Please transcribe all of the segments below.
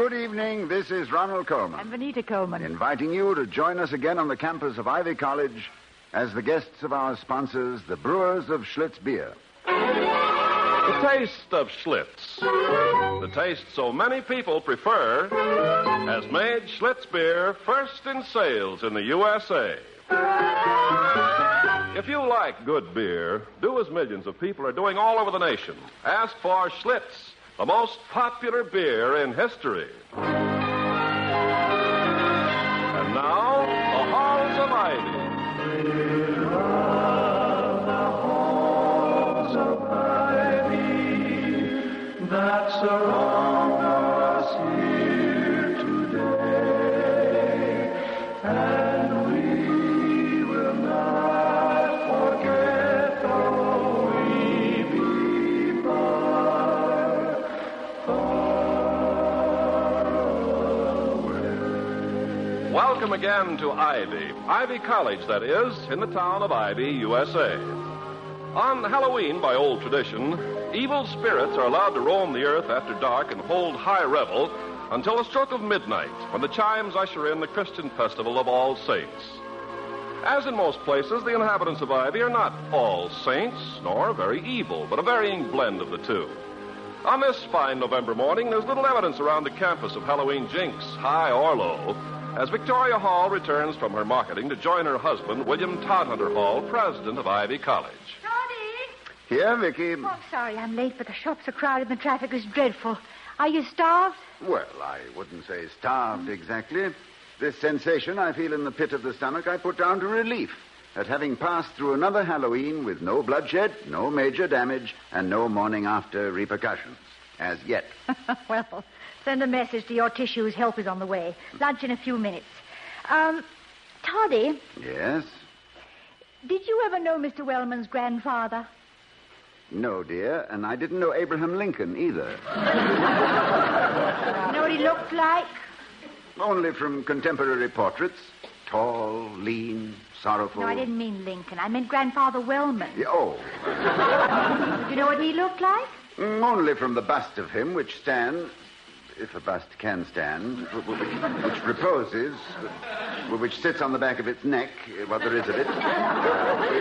Good evening. This is Ronald Coleman. And Vanita Coleman. Inviting you to join us again on the campus of Ivy College as the guests of our sponsors, the brewers of Schlitz Beer. The taste of Schlitz. The taste so many people prefer has made Schlitz Beer first in sales in the USA. If you like good beer, do as millions of people are doing all over the nation. Ask for Schlitz, the most popular beer in history. And now, the Halls of Ivy. Halls of Ivy that surround us here today, and we will not forget though we be far away. Welcome again to Ivy College, that is, in the town of Ivy, USA. On Halloween, by old tradition, evil spirits are allowed to roam the earth after dark and hold high revel until the stroke of midnight, when the chimes usher in the Christian festival of All Saints. As in most places, the inhabitants of Ivy are not all saints, nor very evil, but a varying blend of the two. On this fine November morning, there's little evidence around the campus of Halloween jinx, high or low, as Victoria Hall returns from her marketing to join her husband, William Todhunter Hall, president of Ivy College. Toddy! Here, Vicky. Oh, sorry I'm late, but the shops are crowded and the traffic is dreadful. Are you starved? Well, I wouldn't say starved exactly. This sensation I feel in the pit of the stomach I put down to relief at having passed through another Halloween with no bloodshed, no major damage, and no morning after repercussions. As yet. Well, send a message to your tissues. Help is on the way. Lunch in a few minutes. Toddy, Yes? did you ever know Mr. Wellman's grandfather? No, dear, and I didn't know Abraham Lincoln either. You know what he looked like? Only from contemporary portraits. Tall, lean, sorrowful. No, I didn't mean Lincoln. I meant Grandfather Wellman. Yeah, oh. Did you know what he looked like? Only from the bust of him, which stands, if a bust can stand, which reposes, which sits on the back of its neck, what there is of it,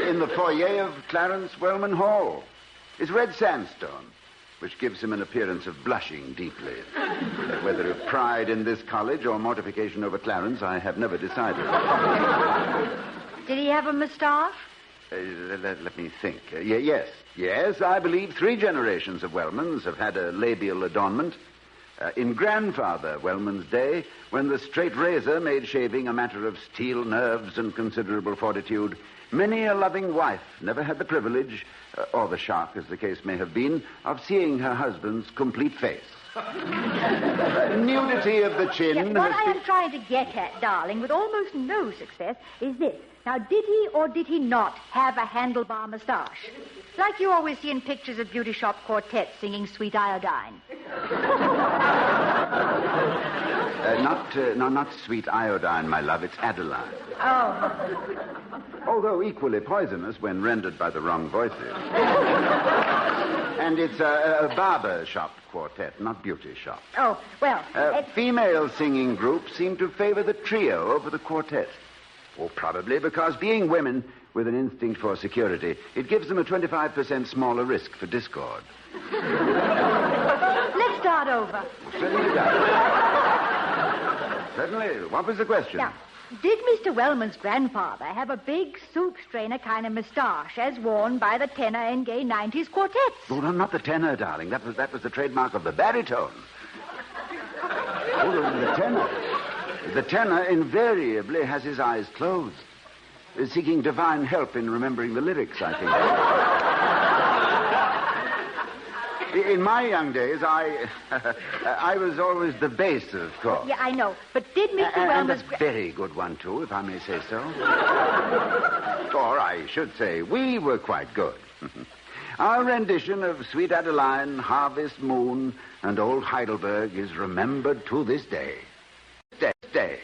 in the foyer of Clarence Wellman Hall. It's red sandstone, which gives him an appearance of blushing deeply. Whether of pride in this college or mortification over Clarence, I have never decided. Did he have a mustache? Let me think. Yes, I believe 3 generations of Wellmans have had a labial adornment. In Grandfather Wellman's day, when the straight razor made shaving a matter of steel nerves and considerable fortitude, many a loving wife never had the privilege, or the shock, as the case may have been, of seeing her husband's complete face. Nudity of the chin. What I am trying to get at, darling, with almost no success, is this. Now, did he or did he not have a handlebar moustache? Like you always see in pictures of beauty shop quartets singing Sweet Iodine. Not Sweet Iodine, my love. It's Adeline. Oh. Although equally poisonous when rendered by the wrong voices. And it's a barber shop quartet, not beauty shop. Oh, well... female singing groups seem to favor the trio over the quartet. Oh, probably because being women with an instinct for security, it gives them a 25% smaller risk for discord. Let's start over. Certainly. Certainly. What was the question? Now, did Mr. Wellman's grandfather have a big soup strainer kind of moustache as worn by the tenor in gay 90s quartets? Oh, no, not the tenor, darling. That was the trademark of the baritone. Oh, the tenor. The tenor invariably has his eyes closed, seeking divine help in remembering the lyrics, I think. In my young days, I was always the bass, of course. Yeah, I know. But did Mr. Wellman's... And a very good one, too, if I may say so. Or I should say, we were quite good. Our rendition of Sweet Adeline, Harvest Moon, and Old Heidelberg is remembered to this day. Day.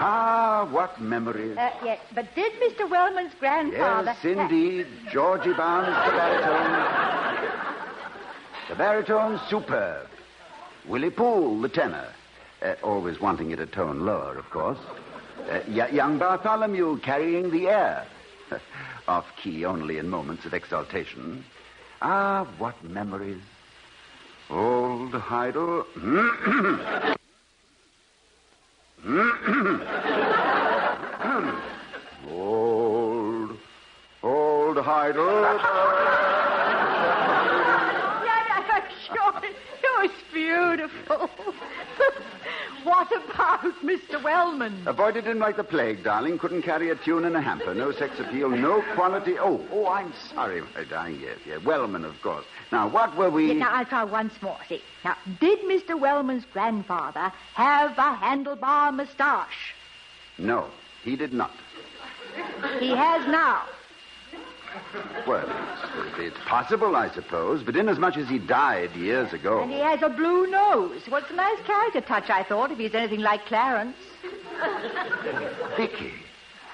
Ah, what memories. Yes, but did Mr. Wellman's grandfather... Yes, indeed. Georgie Barnes, the baritone. The baritone's superb. Willie Poole, the tenor. Always wanting it a tone lower, of course. Young Bartholomew carrying the air. Off key only in moments of exaltation. Ah, what memories. Old Heidel. Old Heidel. Yeah, I'm sure it was beautiful. What about Mr. Wellman? Avoided him like the plague, darling. Couldn't carry a tune in a hamper. No sex appeal, no quality. Oh, I'm sorry, my darling. Yes. Wellman, of course. Now, what were we... Yeah, now, I'll try once more. See, now, did Mr. Wellman's grandfather have a handlebar moustache? No, he did not. He has now. Well, it's possible, I suppose, but inasmuch as he died years ago... And he has a blue nose. Well, it's a nice character touch, I thought, if he's anything like Clarence. Vicky,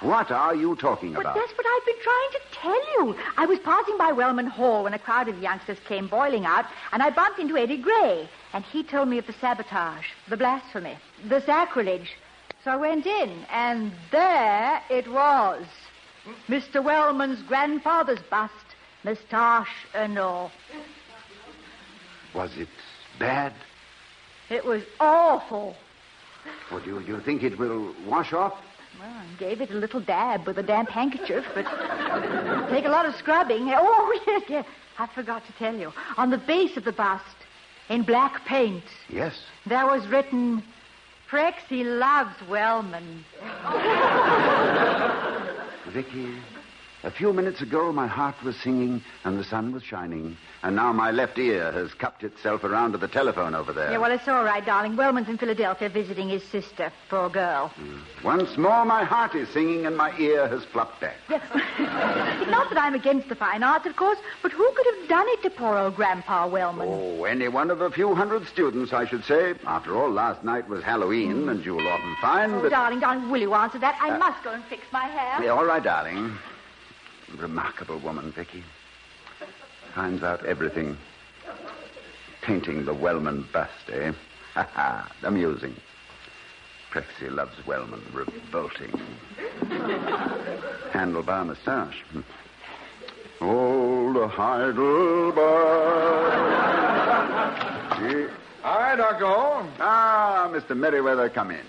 what are you talking But about? that's what I've been trying to tell you. I was passing by Wellman Hall when a crowd of youngsters came boiling out, and I bumped into Eddie Gray, and he told me of the sabotage, the blasphemy, the sacrilege. So I went in, and there it was. Mr. Wellman's grandfather's bust, moustache and all. Was it bad? It was awful. Or do you think it will wash off? Well, I gave it a little dab with a damp handkerchief, but it'll take a lot of scrubbing. Oh, yes. I forgot to tell you. On the base of the bust, in black paint, Yes. there was written, Prexy loves Wellman. Vicky, a few minutes ago my heart was singing and the sun was shining, and now my left ear has cupped itself around to the telephone over there. Yeah, well, it's all right, darling. Wellman's in Philadelphia visiting his sister, poor girl. Once more my heart is singing and my ear has flopped back. Yes. Not that I'm against the fine arts, of course, but who could have done it to poor old Grandpa Wellman? Oh, any one of a few hundred students, I should say. After all, last night was Halloween, and you'll often find Oh, that... darling, will you answer that? I must go and fix my hair. Yeah, all right, darling. Remarkable woman, Vicky. Finds out everything. Painting the Wellman bust, eh? Ha ha. Amusing. Prexy loves Wellman. Revolting. Handlebar moustache. Old Heidelberg. Hi, Dr. Hall. Ah, Mr. Merriweather, come in.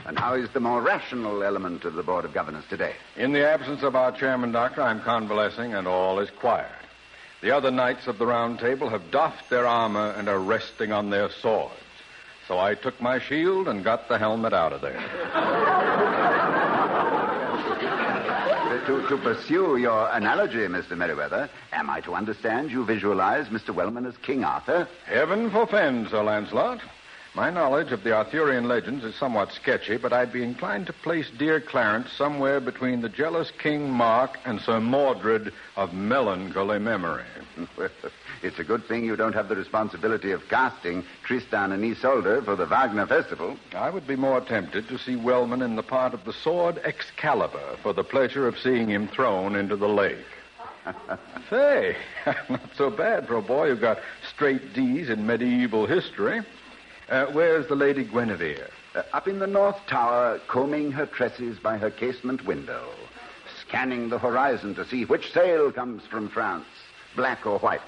And how is the more rational element of the Board of Governors today? In the absence of our chairman, Doctor, I'm convalescing, and all is quiet. The other knights of the Round Table have doffed their armor and are resting on their swords. So I took my shield and got the helmet out of there. To pursue your analogy, Mr. Merriweather, am I to understand you visualize Mr. Wellman as King Arthur? Heaven forfend, Sir Lancelot. My knowledge of the Arthurian legends is somewhat sketchy, but I'd be inclined to place dear Clarence somewhere between the jealous King Mark and Sir Mordred of melancholy memory. Well, it's a good thing you don't have the responsibility of casting Tristan and Isolde for the Wagner Festival. I would be more tempted to see Wellman in the part of the sword Excalibur for the pleasure of seeing him thrown into the lake. Say, not so bad for a boy who got straight D's in medieval history. Where's the Lady Guinevere? Up in the North Tower, combing her tresses by her casement window, scanning the horizon to see which sail comes from France, black or white.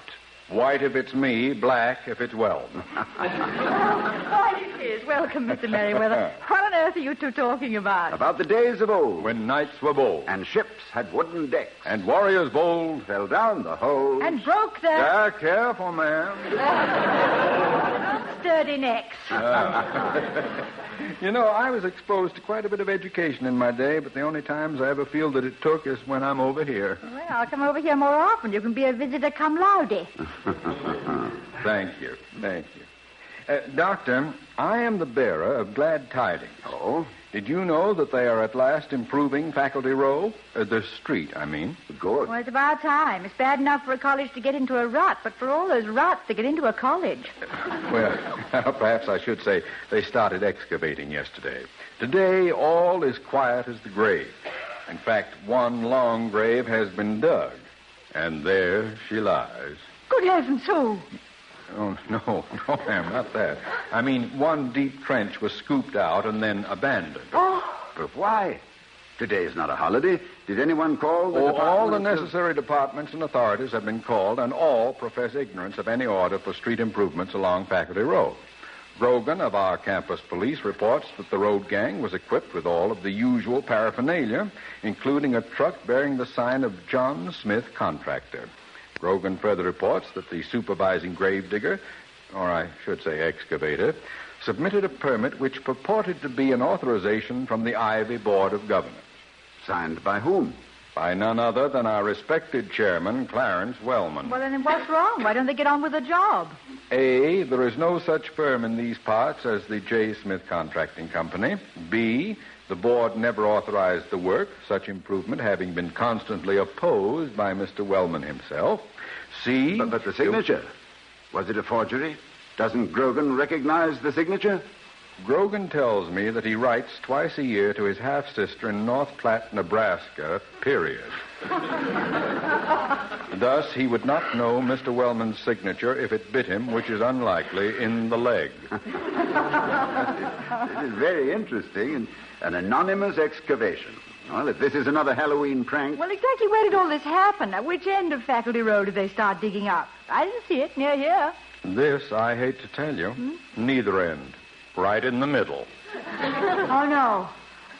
White if it's me, black if it's Wellman. White it is. Welcome, Mr. Merriweather. What on earth are you two talking about? About the days of old, When knights were bold, and ships had wooden decks, and warriors bold. fell down the hold. And broke their Careful, ma'am. sturdy necks. You know, I was exposed to quite a bit of education in my day, but the only times I ever feel that it took is when I'm over here. Well, I'll come over here more often. You can be a visitor cum laude. Thank you. Doctor, I am the bearer of glad tidings. Oh, Did you know that they are at last improving Faculty Row? The street, I mean. good. Well, it's about time. It's bad enough for a college to get into a rut, but for all those ruts to get into a college. Well, perhaps I should say they started excavating yesterday. Today, all is quiet as the grave. In fact, one long grave has been dug, and there she lies. Good heavens, who? Oh, no, ma'am, not that. I mean, one deep trench was scooped out and then abandoned. Oh, But why? Today is not a holiday. Did anyone call the department? All the necessary departments and authorities have been called, and all profess ignorance of any order for street improvements along Faculty Road. Grogan of our campus police reports that the road gang was equipped with all of the usual paraphernalia, including a truck bearing the sign of John Smith Contractor. Grogan further reports that the supervising gravedigger, or I should say excavator, submitted a permit which purported to be an authorization from the Ivy Board of Governors. Signed by whom? By none other than our respected chairman, Clarence Wellman. well, then what's wrong? Why don't they get on with the job? A, there is no such firm in these parts as the J. Smith Contracting Company. B, the board never authorized the work, such improvement having been constantly opposed by Mr. Wellman himself. C... But the signature? Was it a forgery? Doesn't Grogan recognize the signature? Grogan tells me that he writes twice a year to his half-sister in North Platte, Nebraska, period. Thus, he would not know Mr. Wellman's signature if it bit him, which is unlikely, in the leg. This is very interesting. An anonymous excavation. Well, if this is another Halloween prank... Well, exactly where did all this happen? At which end of Faculty Road did they start digging up? I didn't see it near here. This, I hate to tell you, neither end. Right in the middle. Oh, no.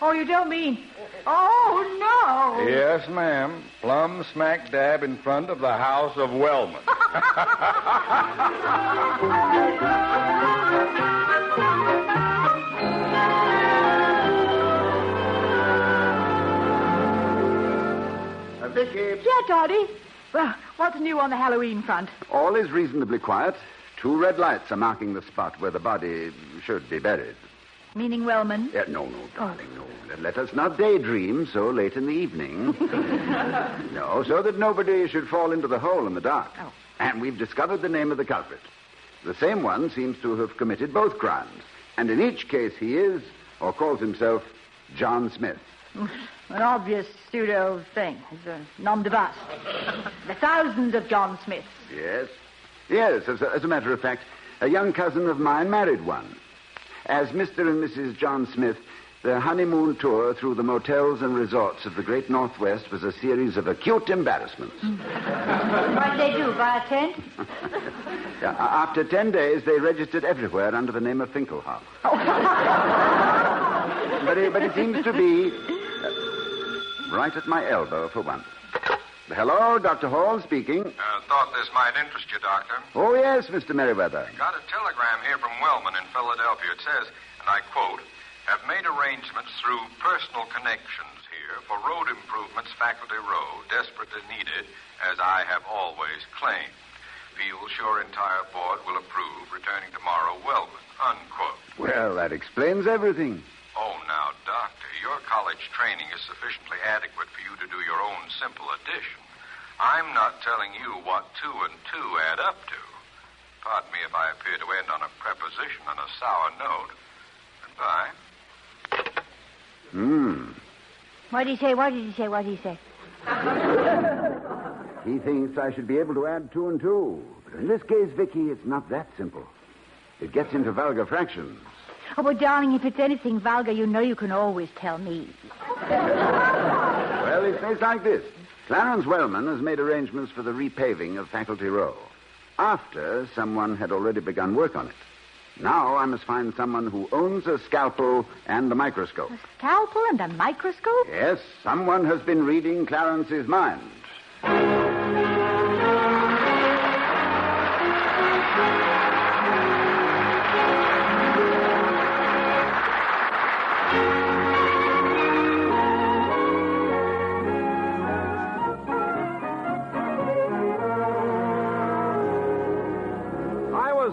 Oh, you don't mean... Oh, no. Yes, ma'am. Plumb smack dab in front of the house of Wellman. Vicky. Yeah, Toddy. Well, what's new on the Halloween front? All is reasonably quiet. 2 red lights are marking the spot where the body should be buried. Meaning Wellman? No, darling, no. Let us not daydream so late in the evening. No, so that nobody should fall into the hole in the dark. Oh. And we've discovered the name of the culprit. The same one seems to have committed both crimes. And in each case he is, or calls himself, John Smith. An obvious pseudo thing. It's a nom de bust. There are thousands of John Smiths. Yes. Yes, as a matter of fact, a young cousin of mine married one. As Mr. and Mrs. John Smith, their honeymoon tour through the motels and resorts of the great Northwest was a series of acute embarrassments. What'd they do, buy a tent? Yeah, after 10 days, they registered everywhere under the name of Finkelhoff. But it seems to be right at my elbow for once. Hello, Dr. Hall speaking. Thought this might interest you, Doctor. Oh, yes, Mr. Merriweather. Got a telegram here from Wellman in Philadelphia. It says, and I quote, have made arrangements through personal connections here for road improvements, Faculty Row, desperately needed, as I have always claimed. Feel sure entire board will approve, returning tomorrow, Wellman, unquote. Well, that explains everything. Oh, now, Doctor, your college training is sufficiently adequate for you to do your own simple addition. I'm not telling you what 2 and 2 add up to. Pardon me if I appear to end on a preposition on a sour note. Goodbye. What did he say? What did he say? What did he say? He thinks I should be able to add 2 and 2. But in this case, Vicky, it's not that simple. It gets into vulgar fractions. Oh, but darling, if it's anything vulgar, you know you can always tell me. Well, it's like this. Clarence Wellman has made arrangements for the repaving of Faculty Row, after someone had already begun work on it. Now I must find someone who owns a scalpel and a microscope. A scalpel and a microscope? Yes, someone has been reading Clarence's mind.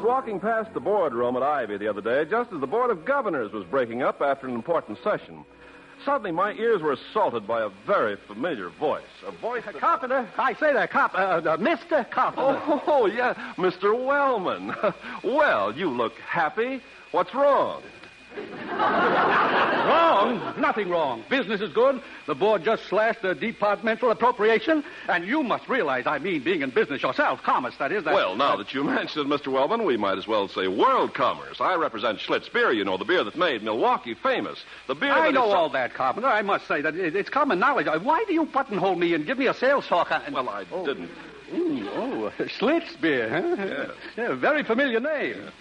Walking past the boardroom at Ivy the other day, just as the Board of Governors was breaking up after an important session. Suddenly, my ears were assaulted by a very familiar voice. A voice that... Carpenter, I say there, Mr. Carpenter. Oh, yeah, Mr. Wellman. Well, you look happy. What's wrong? Wrong? Nothing wrong. Business is good. The board just slashed the departmental appropriation, and you must realize, being in business yourself, commerce, that is. Well, now that you mention it, Mr. Wellman, we might as well say world commerce. I represent Schlitz beer, you know, the beer that made Milwaukee famous. The beer I know all that, Carpenter. I must say that it's common knowledge. Why do you buttonhole me and give me a sales talk? Well, I didn't. Schlitz beer, huh? Yes. Yeah, very familiar name. Yeah.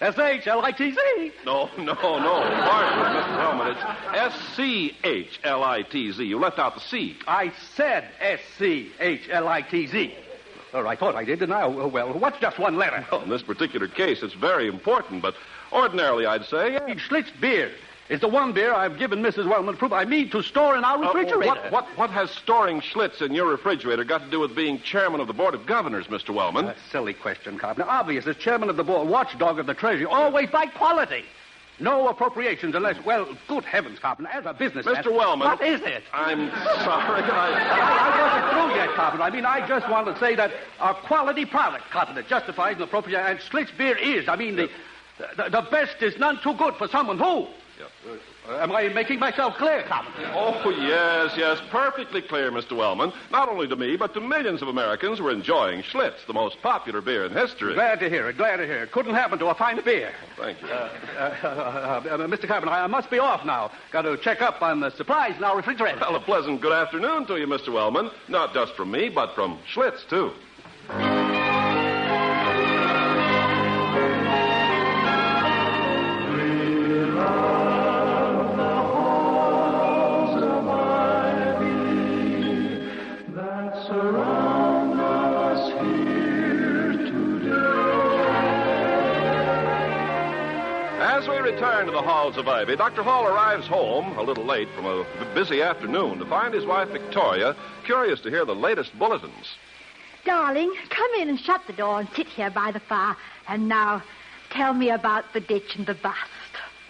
S-H-L-I-T-Z. No. Pardon, Mr. Wellman. It's S-C-H-L-I-T-Z. You left out the C. I said S-C-H-L-I-T-Z. Or I thought I did, didn't I? Oh, well, what's just one letter? Well, in this particular case, it's very important, but ordinarily I'd say... Schlitz beer is the one beer I've given Mrs. Wellman proof I mean to store in our refrigerator. What has storing Schlitz in your refrigerator got to do with being chairman of the Board of Governors, Mr. Wellman? A silly question, Carpenter. Obvious, as chairman of the board, watchdog of the Treasury, always by quality. No appropriations unless, well, good heavens, Carpenter, as a businessman... Mr. Wellman... What is it? I'm sorry, I wasn't through yet, Carpenter. I just want to say that a quality product, Carpenter, justifies an appropriation, and Schlitz beer is. The best is none too good for someone who... Am I making myself clear, Carpenter? Oh, yes, perfectly clear, Mr. Wellman. Not only to me, but to millions of Americans who are enjoying Schlitz, the most popular beer in history. Glad to hear it. Couldn't happen to a finer beer. Thank you. Mr. Carpenter, I must be off now. Got to check up on the supplies in our refrigerator. Well, a pleasant good afternoon to you, Mr. Wellman. Not just from me, but from Schlitz, too. As we return to the halls of Ivy, Dr. Hall arrives home a little late from a busy afternoon to find his wife, Victoria, curious to hear the latest bulletins. Darling, come in and shut the door and sit here by the fire. And now, tell me about the ditch and the bust.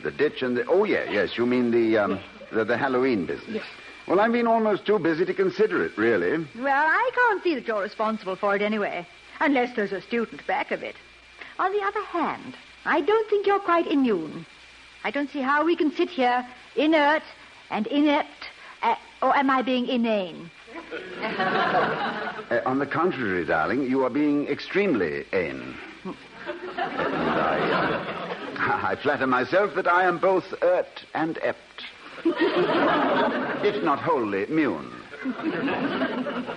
The ditch and the... Oh, yes. You mean the Halloween business. Yes. Well, I've been almost too busy to consider it, really. Well, I can't see that you're responsible for it anyway, unless there's a student back of it. On the other hand, I don't think you're quite immune. I don't see how we can sit here inert and inept, or am I being inane? On the contrary, darling, you are being extremely ane. And I flatter myself that I am both ert and ept. If not wholly immune.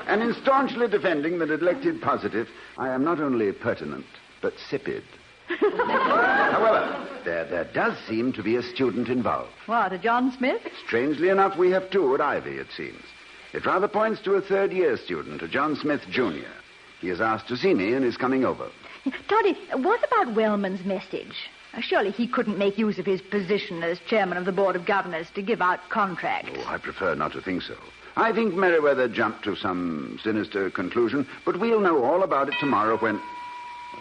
And in staunchly defending the neglected positive, I am not only pertinent, but sipid. However, there does seem to be a student involved. What, a John Smith? Strangely enough, we have two at Ivy, it seems. It rather points to a third-year student, a John Smith Jr. He has asked to see me and is coming over. Toddy, what about Wellman's message? Surely he couldn't make use of his position as chairman of the Board of Governors to give out contracts. Oh, I prefer not to think so. I think Merriweather jumped to some sinister conclusion, but we'll know all about it tomorrow when...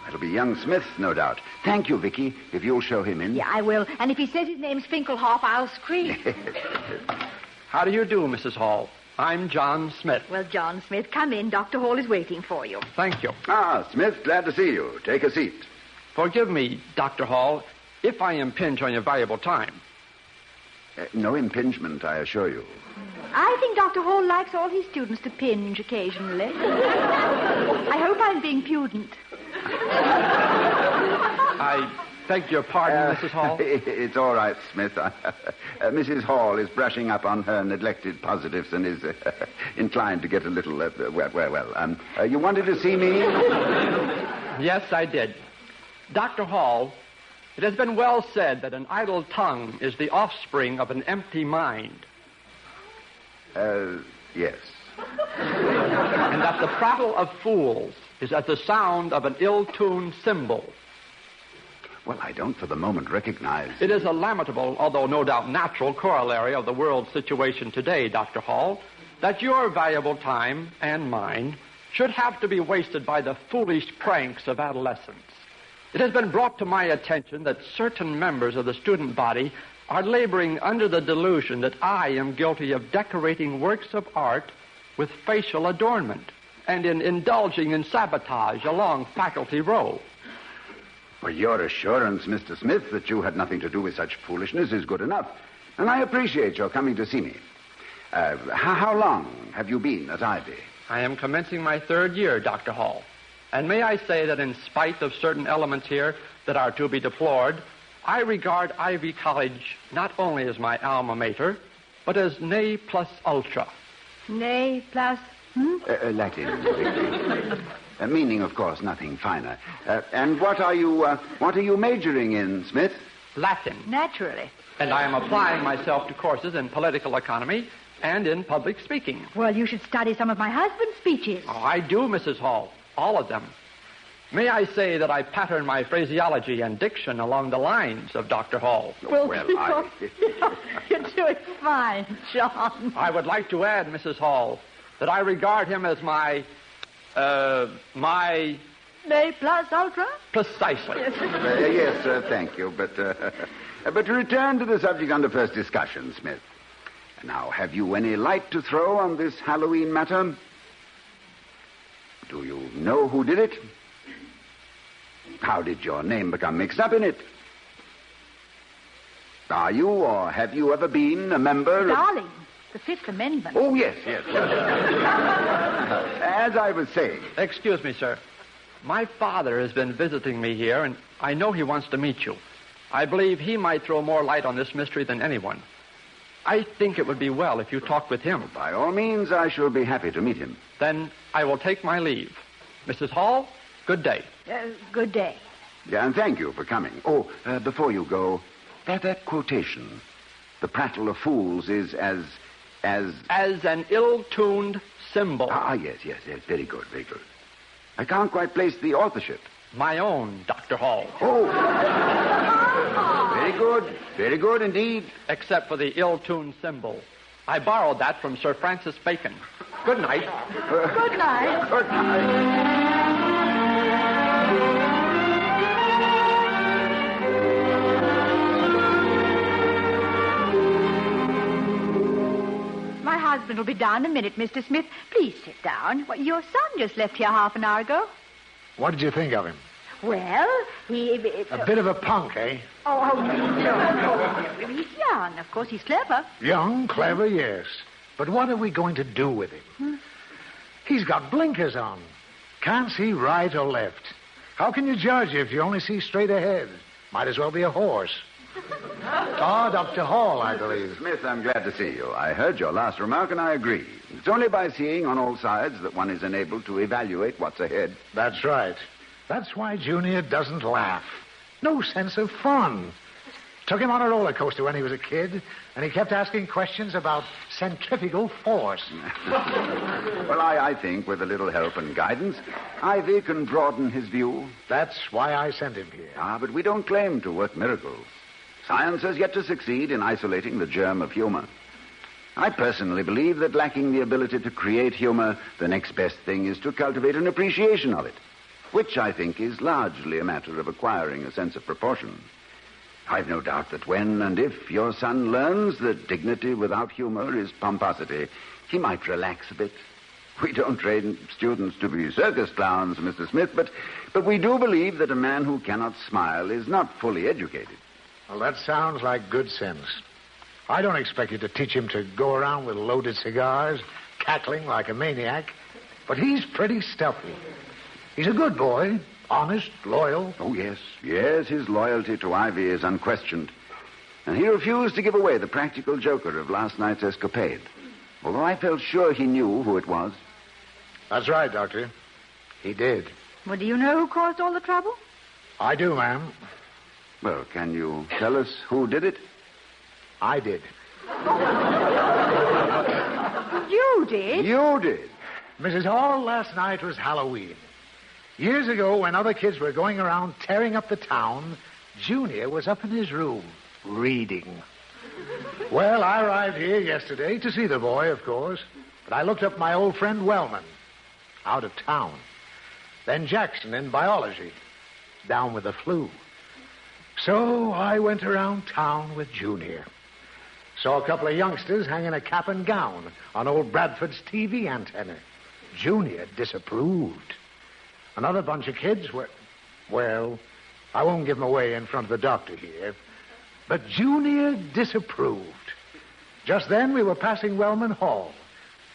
That'll be young Smith, no doubt. Thank you, Vicky, if you'll show him in. Yeah, I will. And if he says his name's Finkelhoff, I'll scream. How do you do, Mrs. Hall? I'm John Smith. Well, John Smith, come in. Dr. Hall is waiting for you. Thank you. Ah, Smith, glad to see you. Take a seat. Forgive me, Dr. Hall, if I impinge on your valuable time. No impingement, I assure you. I think Dr. Hall likes all his students to pinge occasionally. I hope I'm being pudent. I beg your pardon, Mrs. Hall? It's all right, Smith. Mrs. Hall is brushing up on her neglected positives and is inclined to get a little... you wanted to see me? Yes, I did. Dr. Hall, it has been well said that an idle tongue is the offspring of an empty mind. Yes. And that the prattle of fools is as the sound of an ill-tuned cymbal. Well, I don't for the moment recognize... It is a lamentable, although no doubt natural, corollary of the world's situation today, Dr. Hall, that your valuable time and mine should have to be wasted by the foolish pranks of adolescence. It has been brought to my attention that certain members of the student body are laboring under the delusion that I am guilty of decorating works of art with facial adornment and in indulging in sabotage along Faculty Row. Well, your assurance, Mr. Smith, that you had nothing to do with such foolishness is good enough. And I appreciate your coming to see me. How long have you been at Ivy? I am commencing my 3rd year, Dr. Hall. And may I say that in spite of certain elements here that are to be deplored, I regard Ivy College not only as my alma mater, but as ne plus ultra. Ne plus... Latin. Meaning, of course, nothing finer. And what are you majoring in, Smith? Latin. Naturally. And I am applying myself to courses in political economy and in public speaking. Well, you should study some of my husband's speeches. Oh, I do, Mrs. Hall. All of them. May I say that I pattern my phraseology and diction along the lines of Dr. Hall? Well, you're doing fine, John. I would like to add, Mrs. Hall, that I regard him as my Ne plus ultra? Precisely. Yes, sir, thank you. But to return to the subject under first discussion, Smith. Now, have you any light to throw on this Halloween matter? Do you know who did it? How did your name become mixed up in it? Are you or have you ever been a member Darling, the Fifth Amendment. Oh, yes. As I was saying. Excuse me, sir. My father has been visiting me here, and I know he wants to meet you. I believe he might throw more light on this mystery than anyone. I think it would be well if you talked with him. By all means, I shall be happy to meet him. Then I will take my leave. Mrs. Hall, good day. Good day. Yeah, and thank you for coming. Oh, before you go, that quotation, the prattle of fools is as an ill-tuned cymbal. Yes. Very good. I can't quite place the authorship. My own, Dr. Hall. Oh. Very good indeed. Except for the ill-tuned cymbal. I borrowed that from Sir Francis Bacon. Good night. Good night. Good night. My husband will be down in a minute, Mr. Smith. Please sit down. Well, your son just left here half an hour ago. What did you think of him? Well, he... A bit of a punk, eh? Oh, no. He's young. Of course, he's clever. Young, clever, yes. But what are we going to do with him? He's got blinkers on. Can't see right or left. How can you judge if you only see straight ahead? Might as well be a horse. Dr. Hall, I believe. Smith, I'm glad to see you. I heard your last remark, and I agree. It's only by seeing on all sides that one is enabled to evaluate what's ahead. That's right. That's why Junior doesn't laugh. No sense of fun. Took him on a roller coaster when he was a kid, and he kept asking questions about centrifugal force. Well, I think with a little help and guidance, Ivy can broaden his view. That's why I sent him here. But we don't claim to work miracles. Science has yet to succeed in isolating the germ of humor. I personally believe that lacking the ability to create humor, the next best thing is to cultivate an appreciation of it, which I think is largely a matter of acquiring a sense of proportion. I've no doubt that when and if your son learns that dignity without humor is pomposity, he might relax a bit. We don't train students to be circus clowns, Mr. Smith, but we do believe that a man who cannot smile is not fully educated. Well, that sounds like good sense. I don't expect you to teach him to go around with loaded cigars, cackling like a maniac, but he's pretty stuffy. He's a good boy, honest, loyal. Oh, yes, his loyalty to Ivy is unquestioned. And he refused to give away the practical joker of last night's escapade, although I felt sure he knew who it was. That's right, Doctor. He did. Well, do you know who caused all the trouble? I do, ma'am. Well, can you tell us who did it? I did. You did? You did. Mrs. Hall, last night was Halloween. Years ago, when other kids were going around tearing up the town, Junior was up in his room, reading. Well, I arrived here yesterday to see the boy, of course, but I looked up my old friend Wellman, out of town. Then Jackson in biology, down with the flu. So I went around town with Junior. Saw a couple of youngsters hanging a cap and gown on old Bradford's TV antenna. Junior disapproved. Another bunch of kids were... Well, I won't give them away in front of the doctor here. But Junior disapproved. Just then we were passing Wellman Hall,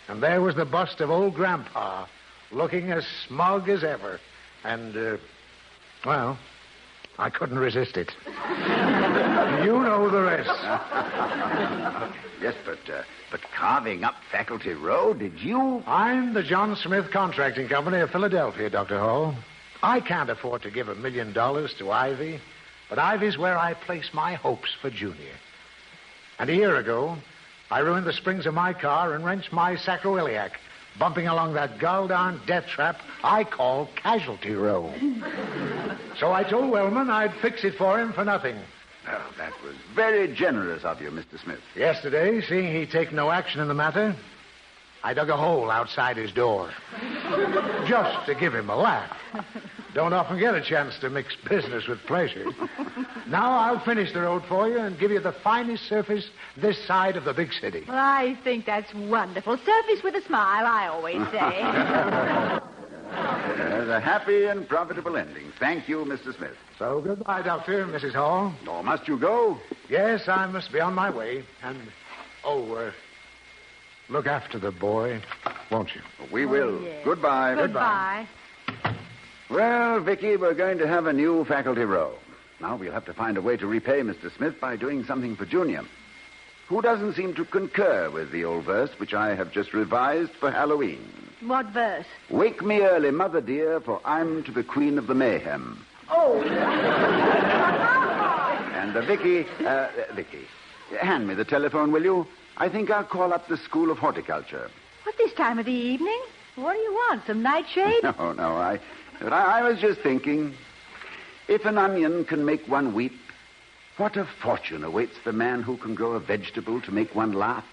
and there was the bust of old Grandpa, looking as smug as ever. And, well, I couldn't resist it. You know the rest. Yes, but carving up Faculty Row, did you? I'm the John Smith Contracting Company of Philadelphia, Dr. Hall. I can't afford to give $1 million to Ivy, but Ivy's where I place my hopes for Junior. And a year ago, I ruined the springs of my car and wrenched my sacroiliac, bumping along that gall-darn death trap I call Casualty Row. So I told Wellman I'd fix it for him for nothing. Well, that was very generous of you, Mr. Smith. Yesterday, seeing he'd take no action in the matter, I dug a hole outside his door. Just to give him a laugh. Don't often get a chance to mix business with pleasure. Now I'll finish the road for you and give you the finest surface this side of the big city. Well, I think that's wonderful. Surface with a smile, I always say. A happy and profitable ending. Thank you, Mr. Smith. So goodbye, Doctor, Mrs. Hall. Oh, must you go? Yes, I must be on my way. And, look after the boy, won't you? We will. Yes. Goodbye. Goodbye. Well, Vicky, we're going to have a new Faculty Row. Now we'll have to find a way to repay Mr. Smith by doing something for Junior. Who doesn't seem to concur with the old verse which I have just revised for Halloween? What verse? Wake me early, mother dear, for I'm to be queen of the mayhem. Oh. And Vicky, hand me the telephone, will you? I think I'll call up the School of Horticulture. What, this time of the evening? What do you want, some nightshade? No, I was just thinking, if an onion can make one weep, what a fortune awaits the man who can grow a vegetable to make one laugh.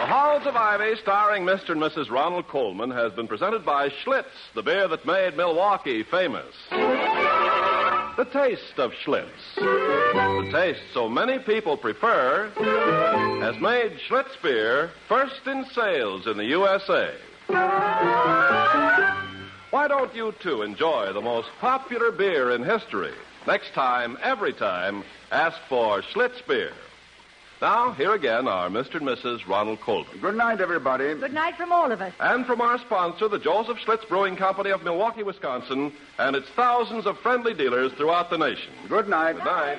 Halls of Ivy, starring Mr. and Mrs. Ronald Coleman, has been presented by Schlitz, the beer that made Milwaukee famous. The taste of Schlitz, the taste so many people prefer, has made Schlitz beer first in sales in the USA. Why don't you, too, enjoy the most popular beer in history? Next time, every time, ask for Schlitz beer. Now, here again are Mr. and Mrs. Ronald Coleman. Good night, everybody. Good night from all of us. And from our sponsor, the Joseph Schlitz Brewing Company of Milwaukee, Wisconsin, and its thousands of friendly dealers throughout the nation. Good night. Good night.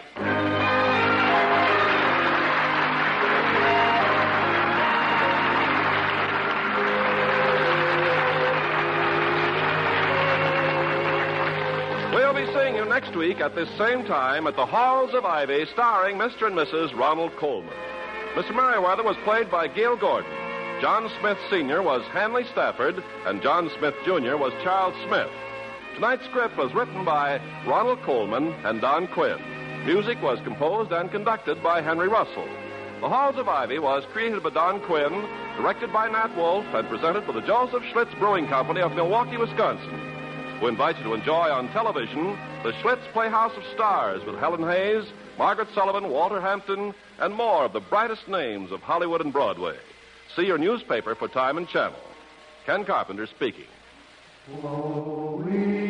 We'll be seeing you next week at this same time at the Halls of Ivy, starring Mr. and Mrs. Ronald Coleman. Mr. Merriweather was played by Gale Gordon. John Smith Sr. was Hanley Stafford, and John Smith Jr. was Charles Smith. Tonight's script was written by Ronald Coleman and Don Quinn. Music was composed and conducted by Henry Russell. The Halls of Ivy was created by Don Quinn, directed by Nat Wolf, and presented by the Joseph Schlitz Brewing Company of Milwaukee, Wisconsin. We invite you to enjoy on television the Schlitz Playhouse of Stars with Helen Hayes, Margaret Sullivan, Walter Hampton, and more of the brightest names of Hollywood and Broadway. See your newspaper for time and channel. Ken Carpenter speaking. Oh, we